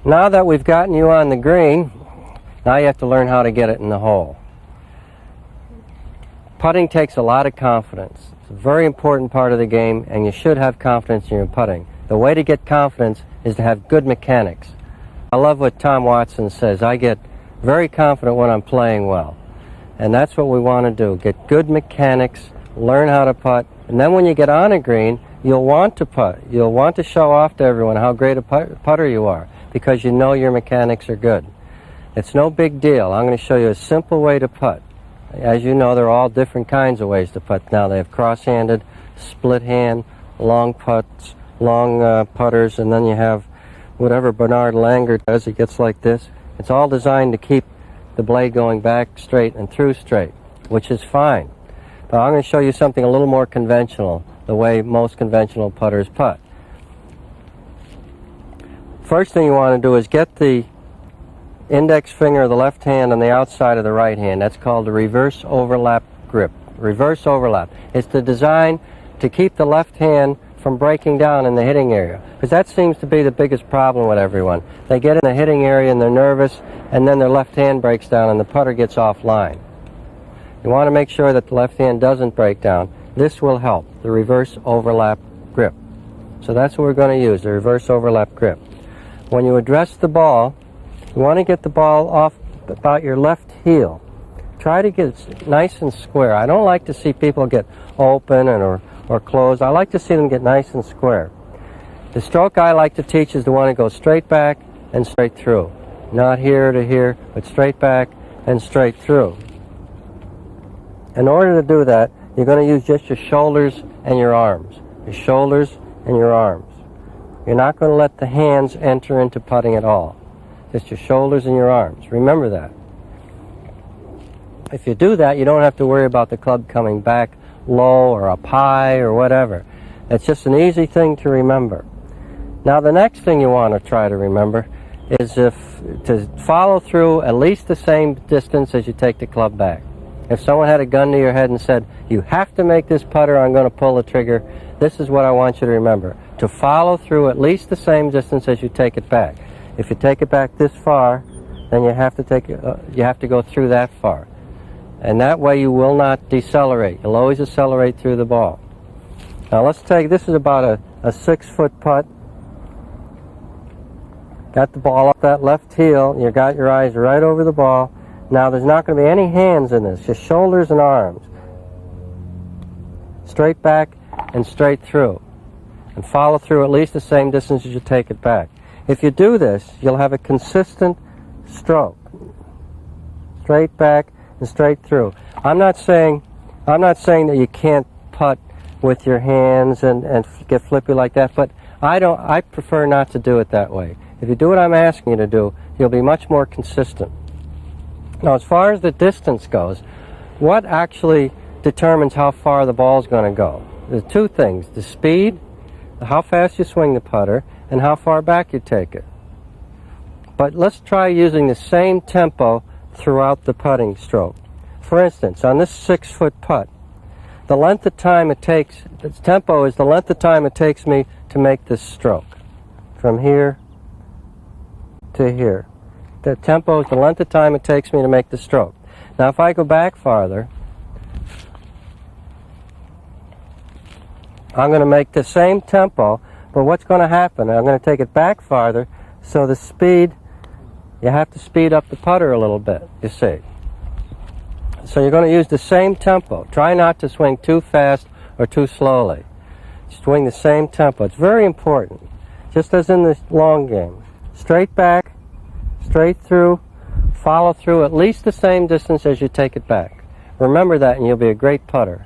Now that we've gotten you on the green, now you have to learn how to get it in the hole. Putting takes a lot of confidence. It's a very important part of the game, and you should have confidence in your putting. The way to get confidence is to have good mechanics. I love what Tom Watson says. I get very confident when I'm playing well. And that's what we want to do. Get good mechanics, learn how to putt, and then when you get on a green, you'll want to putt. You'll want to show off to everyone how great a putter you are, because you know your mechanics are good. It's no big deal. I'm going to show you a simple way to putt. As you know, there are all different kinds of ways to putt now. They have cross-handed, split hand, long putts, long putters, and then you have whatever Bernard Langer does. It gets like this. It's all designed to keep the blade going back straight and through straight, which is fine. But I'm going to show you something a little more conventional, the way most conventional putters putt. First thing you want to do is get the index finger of the left hand on the outside of the right hand. That's called the reverse overlap grip. Reverse overlap. It's designed to keep the left hand from breaking down in the hitting area, because that seems to be the biggest problem with everyone. They get in the hitting area and they're nervous, and then their left hand breaks down and the putter gets offline. You want to make sure that the left hand doesn't break down. This will help, the reverse overlap grip. So that's what we're going to use, the reverse overlap grip. When you address the ball, you want to get the ball off about your left heel. Try to get it nice and square. I don't like to see people get open or closed. I like to see them get nice and square. The stroke I like to teach is the one that goes straight back and straight through. Not here to here, but straight back and straight through. In order to do that, you're going to use just your shoulders and your arms. Your shoulders and your arms. You're not going to let the hands enter into putting at all. Just your shoulders and your arms. Remember that. If you do that, you don't have to worry about the club coming back low or up high or whatever. It's just an easy thing to remember. Now the next thing you want to try to remember is to follow through at least the same distance as you take the club back. If someone had a gun to your head and said, you have to make this putter, I'm going to pull the trigger, this is what I want you to remember. To follow through at least the same distance as you take it back. If you take it back this far, then you have to go through that far. And that way you will not decelerate. You'll always accelerate through the ball. Now let's take, this is about a 6-foot putt. Got the ball up that left heel. You got your eyes right over the ball. Now there's not going to be any hands in this, just shoulders and arms. Straight back and straight through. And follow through at least the same distance as you take it back. If you do this, you'll have a consistent stroke. Straight back and straight through. I'm not saying that you can't putt with your hands and get flippy like that, but I prefer not to do it that way. If you do what I'm asking you to do, you'll be much more consistent. Now, as far as the distance goes, what actually determines how far the ball's going to go? There's two things: the speed, how fast you swing the putter, and how far back you take it. But let's try using the same tempo throughout the putting stroke. For instance, on this 6-foot putt, the length of time it takes, the tempo is the length of time it takes me to make this stroke. From here to here. The tempo is the length of time it takes me to make the stroke. Now if I go back farther, I'm going to make the same tempo, but what's going to happen? I'm going to take it back farther, so the speed, you have to speed up the putter a little bit, you see. So you're going to use the same tempo. Try not to swing too fast or too slowly. Swing the same tempo. It's very important, just as in the long game. Straight back, straight through, follow through at least the same distance as you take it back. Remember that and you'll be a great putter.